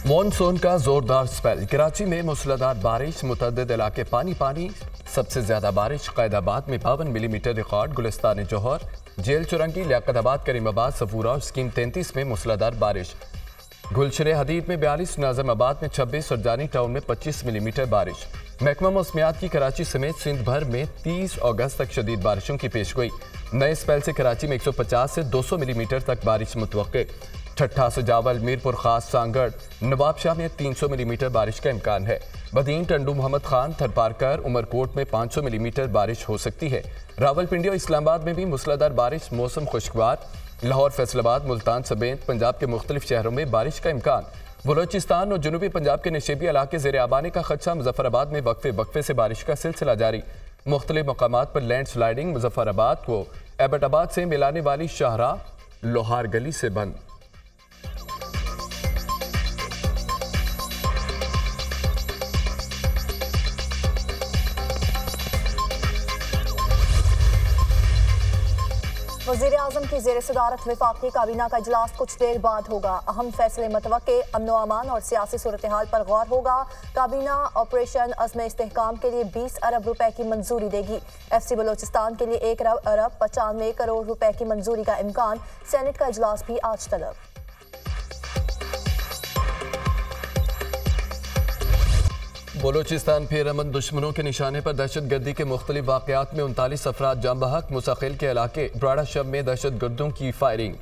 Monsoon का जोरदार spell. Karachi में मूसलाधार बारिश, मुतअद्दिद इलाके पानी पानी। सबसे ज्यादा बारिश कैदाबाद में 52 मिलीमीटर रिकॉर्ड। गुलिस्तान जौहर, जेल चुरंगी, लियाकताबाद, करीमाबाद, सफूरा और स्कीम 33 में मूसलाधार बारिश। गुलशरे हदीद में 42, नाज़िमाबाद में 26 और जानी टाउन में 25 मिलीमीटर बारिश। महकमा मौसमियात की कराची समेत सिंध भर में 30 अगस्त तक शदीद बारिशों की पेशगोई। नए स्पेल से कराची में 150 से 200 मिलीमीटर तक बारिश मुतवक्के। ठट्ठा, सजावल, मीरपुर खास, सांगड़, नवाबशाह में 300 मिलीमीटर बारिश का इम्कान है। बदीन, टंडू, मोहम्मद खान, थरपारकर, उमरकोट में 500 मिलीमीटर बारिश हो सकती है। रावलपिंडी और इस्लामाबाद में भी मूसलाधार बारिश। मौसम खुशगवार। लाहौर, फैसलाबाद, मुल्तान समेत पंजाब के मुख्तलिफ शहरों में बारिश का इम्कान। बलोचिस्तान और जनूबी पंजाब के नशेबी इलाके ज़ेर आब आने का खदशा। मुजफ्फराबाद में वक्फे वक्फे से बारिश का सिलसिला जारी। मुख्तलिफ मकामात पर लैंड स्लाइडिंग। मुजफ्फराबाद को एबटाबाद से मिलाने वाली शाहराह लोहार गली से बंद। वज़ीर आज़म की ज़ेर सदारत वफाकी काबीना का इजलास कुछ देर बाद होगा। अहम फैसले मतवक्के। अमन व अमान और सियासी सूरत हाल पर गौर होगा। काबीना ऑपरेशन अज़्म इस्तेहकाम के लिए 20 अरब रुपए की मंजूरी देगी। FC बलोचिस्तान के लिए 1 अरब 95 करोड़ रुपए की मंजूरी का इम्कान। सेनेट का इजलास भी आज तलब। बलोचिस्तान फिर अमन दुश्मनों के निशाने पर। दहशत गर्दी के मुख्तलिफ वाक़यात में 39 अफराद जाम बहक। मुसाखिल के इलाके ब्राड़ा शब में दहशत गर्दों की फायरिंग।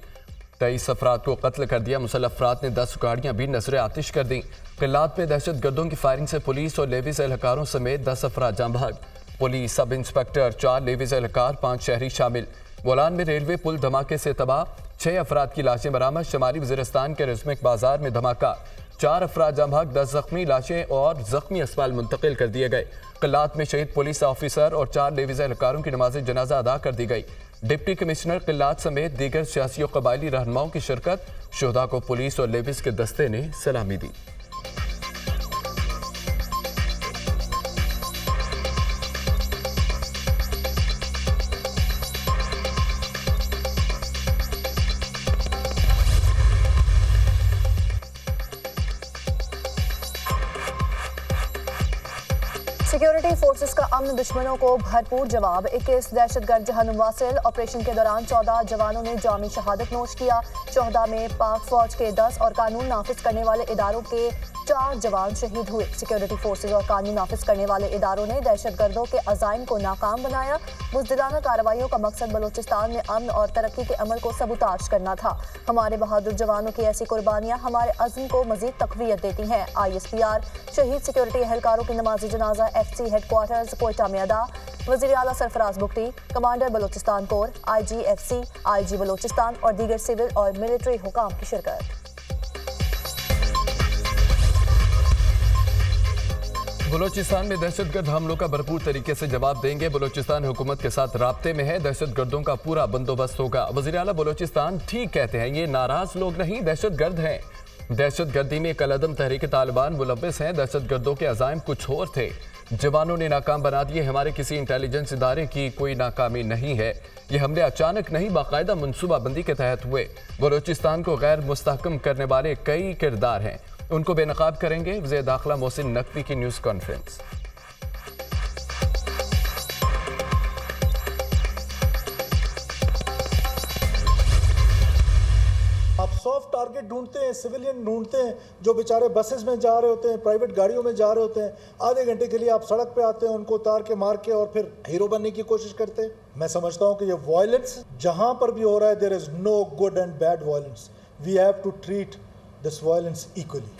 23 अफराद को कत्ल कर दिया। मुसल्लह अफराद ने 10 गाड़ियाँ भी नजर आतिश कर दी। किल्लात में दहशत गर्दों की फायरिंग से पुलिस और लेविस एहलकारों समेत 10 अफराद जाम बहक। पुलिस, सब इंस्पेक्टर, 4 लेविस एहलकार, 5 शहरी शामिल। बोलान में रेलवे पुल धमाके से तबाह। 6 अफराद की लाशें बरामद। शुमारी वज़ीरिस्तान के रिज़्मिक बाजार में धमाका। 4 अफराद जाम बहक, 10 जख्मी। लाशें और जख्मी अस्पताल मुंतकिल कर दिए गए। किल्लात में शहीद पुलिस ऑफिसर और 4 लेविस एहलकारों की नमाज जनाजा अदा कर दी गई। डिप्टी कमिश्नर किल्लात समेत दीगर सियासी और कबायली रहनुमाओं की शिरकत। शोहदा को पुलिस और लेविस के दस्ते ने सलामी दी। सिक्योरिटी फोर्सेस का अमन दुश्मनों को भरपूर जवाब। 21 दहशतगर्द जहन्नुम वासिल। ऑपरेशन के दौरान 14 जवानों ने जामी शहादत नोश किया। शोहदा में पाक फौज के 10 और कानून नाफिज करने वाले इदारों के 4 जवान शहीद हुए। सिक्योरिटी फोर्सेस और कानून नाफिज करने वाले इदारों ने दहशतगर्दों के अज़ाइम को नाकाम बनाया। बुज़दिलाना कार्रवाइयों का मकसद बलोचिस्तान में अमन और तरक्की के अमल को सबूताज करना था। हमारे बहादुर जवानों की ऐसी कुर्बानियां हमारे अज़्म को मजीद तक़वियत देती हैं। ISPR शहीद सिक्योरिटी एहलकारों की नमाज़ जनाजा FC हेडक्वार्टर्स कोयटा में अदा। वज़ीर आला Sarfaraz Bugti, commander Balochistan core, IGFC, IG Balochistan और दीगर सिविल और मिलिट्री हुकाम की शिरकत। बलोचिस्तान में दहशतगर्द हमलों का भरपूर तरीके से जवाब देंगे। बलोचिस्तान हुकूमत के साथ राब्ते में है। दहशतगर्दों का पूरा बंदोबस्त होगा। वज़ीर आला बलोचिस्तान ठीक कहते हैं, ये नाराज लोग नहीं, दहशतगर्द हैं। दहशतगर्दी में कलअदम तहरीक तालिबान मुलव्विस हैं। दहशतगर्दों के अज़ाइम कुछ और थे, जवानों ने नाकाम बना दिए। हमारे किसी इंटेलिजेंस इदारे की कोई नाकामी नहीं है। ये हमले अचानक नहीं, बाकायदा मनसूबाबंदी के तहत हुए। बलोचिस्तान को गैर मुस्तहकम करने वाले कई किरदार हैं, उनको बेनकाब करेंगे। वज़ीर दाखिला मोहसिन नकवी की न्यूज़ कॉन्फ्रेंस। आप सॉफ्ट टारगेट ढूंढते हैं, सिविलियन ढूंढते हैं जो बेचारे बसेस में जा रहे होते हैं, प्राइवेट गाड़ियों में जा रहे होते हैं। आधे घंटे के लिए आप सड़क पे आते हैं, उनको उतार के मार के और फिर हीरो बनने की कोशिश करते हैं। मैं समझता हूं कि ये वायलेंस जहां पर भी हो रहा है, there is no good and bad violence. We have to treat this violence equally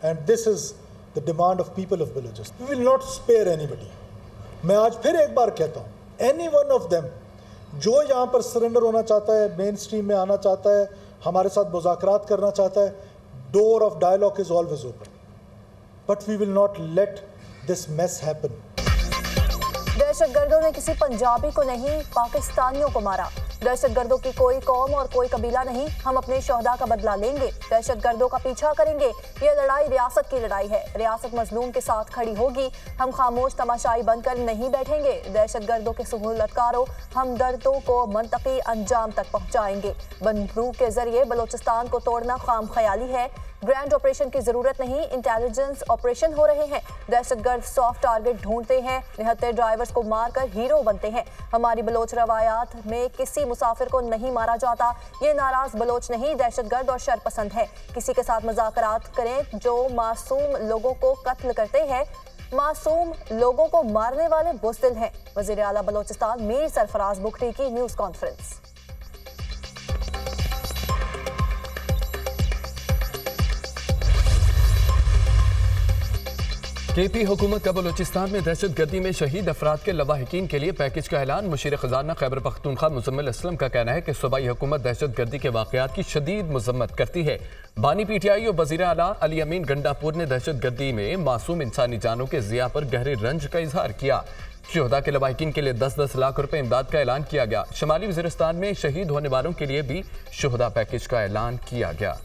and this is the demand of people of Balochistan. We will not spare anybody. मैं आज फिर एक बार कहता हूँ, एनी वन ऑफ देम जो यहाँ पर surrender होना चाहता है, मेन स्ट्रीम में आना चाहता है, हमारे साथ मुज़ाकरात करना चाहता है, door of dialogue is always open, but we will not let this mess happen. दहशतगर्दों ने किसी पंजाबी को नहीं, पाकिस्तानियों को मारा। दहशतगर्दों की कोई कौम और कोई कबीला नहीं, हम अपने शोहदा का बदला लेंगे, दहशतगर्दों का पीछा करेंगे। ये लड़ाई रियासत की लड़ाई है, रियासत मजलूम के साथ खड़ी होगी, हम खामोश तमाशाई बनकर नहीं बैठेंगे। दहशतगर्दों के सहूलतकारों, हम दर्दों को मंतकी अंजाम तक पहुंचाएंगे। बंदूक के जरिए बलोचिस्तान को तोड़ना खाम ख्याली है, ग्रैंड ऑपरेशन की जरूरत नहीं, इंटेलिजेंस ऑपरेशन हो रहे हैं। दहशतगर्द सॉफ्ट टारगेट ढूंढते हैं, निहत्थे ड्राइवर्स को मारकर हीरो बनते हैं। हमारी बलोच रवायात में किसी मुसाफिर को नहीं मारा जाता। ये नाराज बलोच नहीं, दहशतगर्द और शरपसंद है। किसी के साथ मुज़ाकरात करें जो मासूम लोगों को कत्ल करते हैं, मासूम लोगों को मारने वाले बुज़दिल हैं। वज़ीर आला बलोचिस्तान मीर सरफराज बुखरी की न्यूज़ कॉन्फ्रेंस। केपी हुकूमत का बलोचिस्तान में दहशतगर्दी में शहीद अफराद के लवाहिकीन के लिए पैकेज का ऐलान। मुशीर खजाना खैबर पख्तूनख्वा मुजम्मिल असलम का कहना है कि सूबाई हुकूमत दहशतगर्दी के वाक़यात की शदीद मजम्मत करती है। बानी पीटीआई और वज़ीर आला अली अमीन गंडापुर ने दहशतगर्दी में मासूम इंसानी जानों के ज़िया पर गहरे रंज का इजहार किया। शोहदा के लवाहिकीन के लिए 10-10 लाख रुपए इमदाद का ऐलान किया गया। शमाली वज़ीरिस्तान में शहीद होने वालों के लिए भी शोहदा पैकेज का ऐलान किया गया।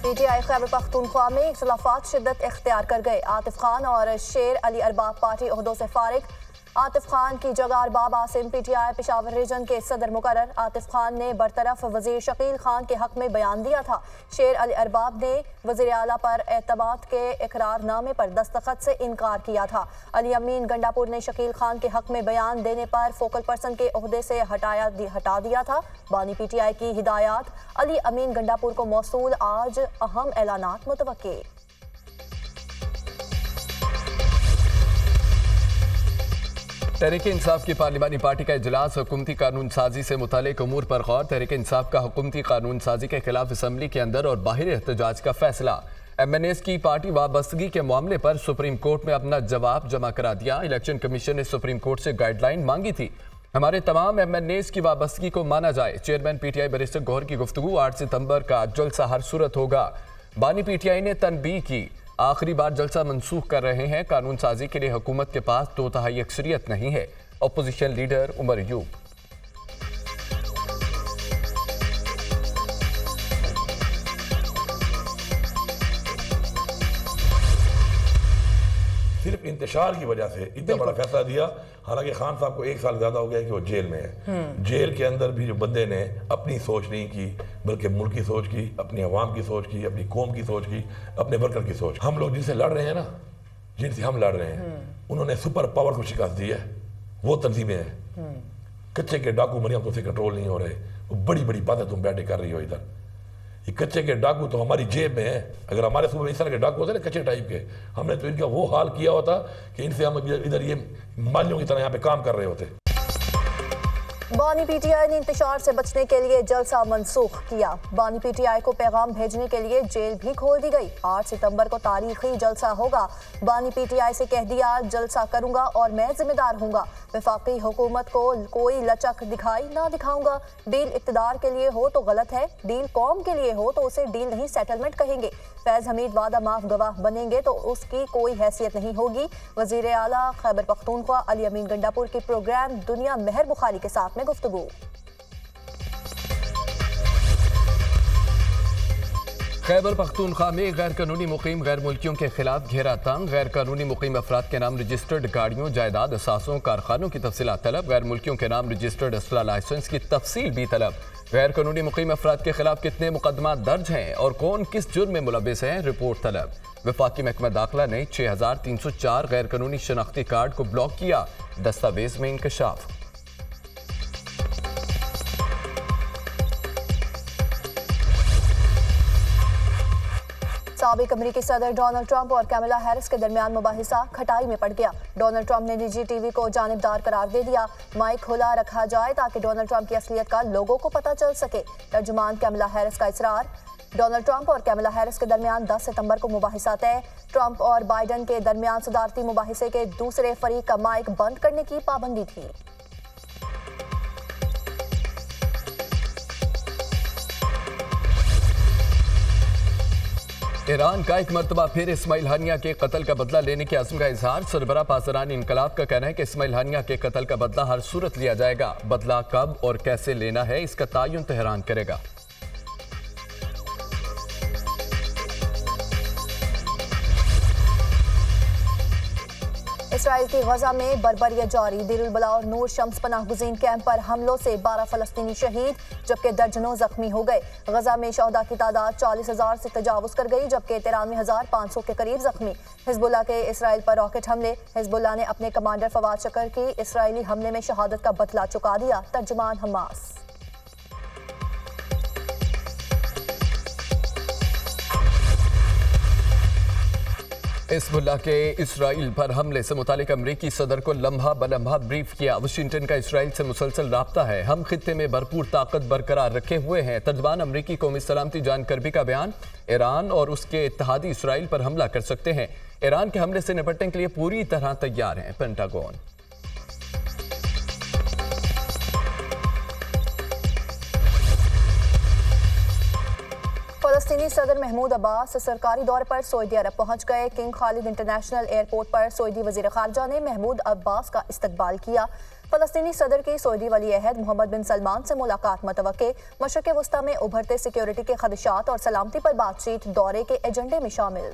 पीटीआई खैबर पख्तूनख्वा में इख्तिलाफात शिद्दत इख्तियार कर गए। आतिफ खान और शेर अली अरबाब पार्टी ओहदों से फारिग। आतिफ खान की जगह अरबाब आसिम पीटीआई पेशावर रीजन के सदर मुकर्रर। आतिफ खान ने बरतरफ वजीर शकील खान के हक में बयान दिया था। शेर अली अरबाब ने वजीर आला पर एतमाद के इकरारनामे पर दस्तखत से इनकार किया था। अली अमीन गंडापुर ने शकील खान के हक में बयान देने पर फोकल पर्सन के ओहदे से हटा दिया था। बानी पीटीआई की हिदायत, अली अमीन गंडापुर को मौसूल। आज अहम ऐलानात मुतवक्के। तहरीक इंसाफ की पार्लिमानी पार्टी का इजलास हुकूमती कानून साजी से मुतालिक उमूर पर गौर। तहरीक इंसाफ का हुकूमती कानून साजी के खिलाफ असम्बली के अंदर और बाहर एहतजाज का फैसला। MNAs की पार्टी वाबस्तगी के मामले पर सुप्रीम कोर्ट में अपना जवाब जमा करा दिया। इलेक्शन कमीशन ने सुप्रीम कोर्ट से गाइडलाइन मांगी थी, हमारे तमाम MNAs की वाबस्तगी को माना जाए। चेयरमैन PTI बैरिस्टर गौहर की गुफ्तगू। 8 सितंबर का जलसा हर सूरत होगा। बानी PTI ने तनबीह की, आखिरी बार जलसा मनसूख कर रहे हैं। कानून साजी के लिए हुकूमत के पास 2/3 अक्सरियत नहीं है। Opposition leader Omar Ayub. सिर्फ इंतशार की वजह से इतना बड़ा फैसला दिया। हालांकि खान साहब को 1 साल ज्यादा हो गया कि वो जेल में है। जेल के अंदर भी जो बंदे ने अपनी सोच नहीं की, बल्कि मुल्क की सोच की, अपनी अवाम की सोच की, अपनी कौम की सोच की, अपने वर्कर की सोच। हम लोग जिनसे लड़ रहे हैं ना, जिनसे हम लड़ रहे हैं, उन्होंने सुपर पावर को शिकस्त दी है। वो तंजीमें हैं। कच्चे के डाकू मरियम तुमसे कंट्रोल नहीं हो रहे। वो बड़ी बड़ी बातें तुम बैठे कर रही हो इधर। ये कच्चे के डाकू तो हमारी जेब में है। अगर हमारे सूबे में इस तरह के डाकू होते ना कच्चे टाइप के, हमने तो इनका वो हाल किया होता कि इनसे हम इधर ये मालियों की तरह यहाँ पे काम कर रहे होते। बानी पीटीआई ने इंतशार से बचने के लिए जलसा मनसूख किया। बानी पीटीआई को पैगाम भेजने के लिए जेल भी खोल दी गई। 8 सितंबर को तारीखी जलसा होगा। बानी पीटीआई से कह दिया, जलसा करूंगा और मैं जिम्मेदार हूंगा। वफाकी हुकूमत को कोई लचक दिखाई ना दिखाऊंगा। डील इक्तदार के लिए हो तो गलत है, डील कौम के लिए हो तो उसे डील नहीं सेटलमेंट कहेंगे। फैज हमीद वादा माफ गवाह बनेंगे तो उसकी कोई हैसियत नहीं होगी। वजीर आला खैबर पख्तूनख्वा अली अमीन गंडापुर की प्रोग्राम दुनिया मेहर बुखारी के साथ में गुफ्तगू। खैबर पख्तूनख्वा में गैर कानूनी मुकीम गैर मुल्कियों के खिलाफ घेरा तंग। गैर कानूनी मुकीम अफराद के नाम रजिस्टर्ड गाड़ियों, जायदाद, असासों, कारखानों की तफसीलात तलब। गैर मुल्कियों के नाम रजिस्टर्ड असला लाइसेंस की तफसील भी तलब। गैर कानूनी मुकीम अफराद के खिलाफ कितने मुकदमा दर्ज हैं और कौन किस जुर्म में मुलविस हैं, रिपोर्ट तलब। वफाकी महकमा दाखिला ने 6304 गैर कानूनी शनाख्ती कार्ड को ब्लॉक किया। दस्तावेज में इंकशाफ। साबिक अमेरिकी सदर डोनाल्ड ट्रंप और कैमला हैरिस के दरमियान मुबाहिसा खटाई में पड़ गया। डोनाल्ड ट्रंप ने निजी टीवी को जानिबदार करार दे दिया। माइक खुला रखा जाए ताकि डोनाल्ड ट्रंप की असलियत का लोगों को पता चल सके। तर्जुमान कैमला हैरिस का इसरार। डोनाल्ड ट्रंप और कैमला हैरिस के दरमियान 10 सितंबर को मुबाहिसा तय। ट्रंप और बाइडन के दरमियान सदारती मुबाहिसे के दूसरे फरीक का माइक बंद करने की पाबंदी थी। ईरान का एक मरतबा फिर इस्माइल हानिया के कत्ल का बदला लेने के अज़्म का इजहार। सरबराह पासरान इनकलाब का कहना है कि इस्माइल हानिया के कत्ल का बदला हर सूरत लिया जाएगा। बदला कब और कैसे लेना है इसका तयन तेहरान करेगा। इसराइल की गजा में बर्बरियत जारी। देर उल बला और नूर शम्स पनाह गुज़ीन कैंप पर हमलों से 12 फलस्तीनी शहीद जबकि दर्जनों जख्मी हो गए। गजा में शहदा की तादाद 40,000 से तजावुज कर गई जबकि 93,500 के करीब जख्मी। हिजबुल्लाह के इसराइल पर रॉकेट हमले। हिजबुल्लाह ने अपने कमांडर फवाद शकर की इसराइली हमले में शहादत का बदला चुका दिया। तर्जुमान हमास। हिजबुल्लाह के इसराइल पर हमले से मुतालिक अमरीकी सदर को लम्हा बलम्हा ब्रीफ किया। वाशिंगटन का इसराइल से मुसलसल राब्ता है। हम खित्ते में भरपूर ताकत बरकरार रखे हुए हैं। तर्जुमान अमरीकी कौमी सलामती जान करबी का बयान। ईरान और उसके इत्तेहादी इसराइल पर हमला कर सकते हैं। ईरान के हमले से निपटने के लिए पूरी तरह तैयार हैं। पेंटागन। फलस्तीनी सदर महमूद अब्बास सरकारी दौरे पर सऊदी अरब पहुंच गए। किंग खालिद इंटरनेशनल एयरपोर्ट पर सऊदी वजीर खारजा ने महमूद अब्बास का इस्तकबाल किया। फलस्तीनी सदर की सऊदी वली अहद मोहम्मद बिन सलमान से मुलाकात मुतवक्के। मशरिक़ वस्ता में उभरते सिक्योरिटी के खदशात और सलामती पर बातचीत दौरे के एजेंडे में शामिल।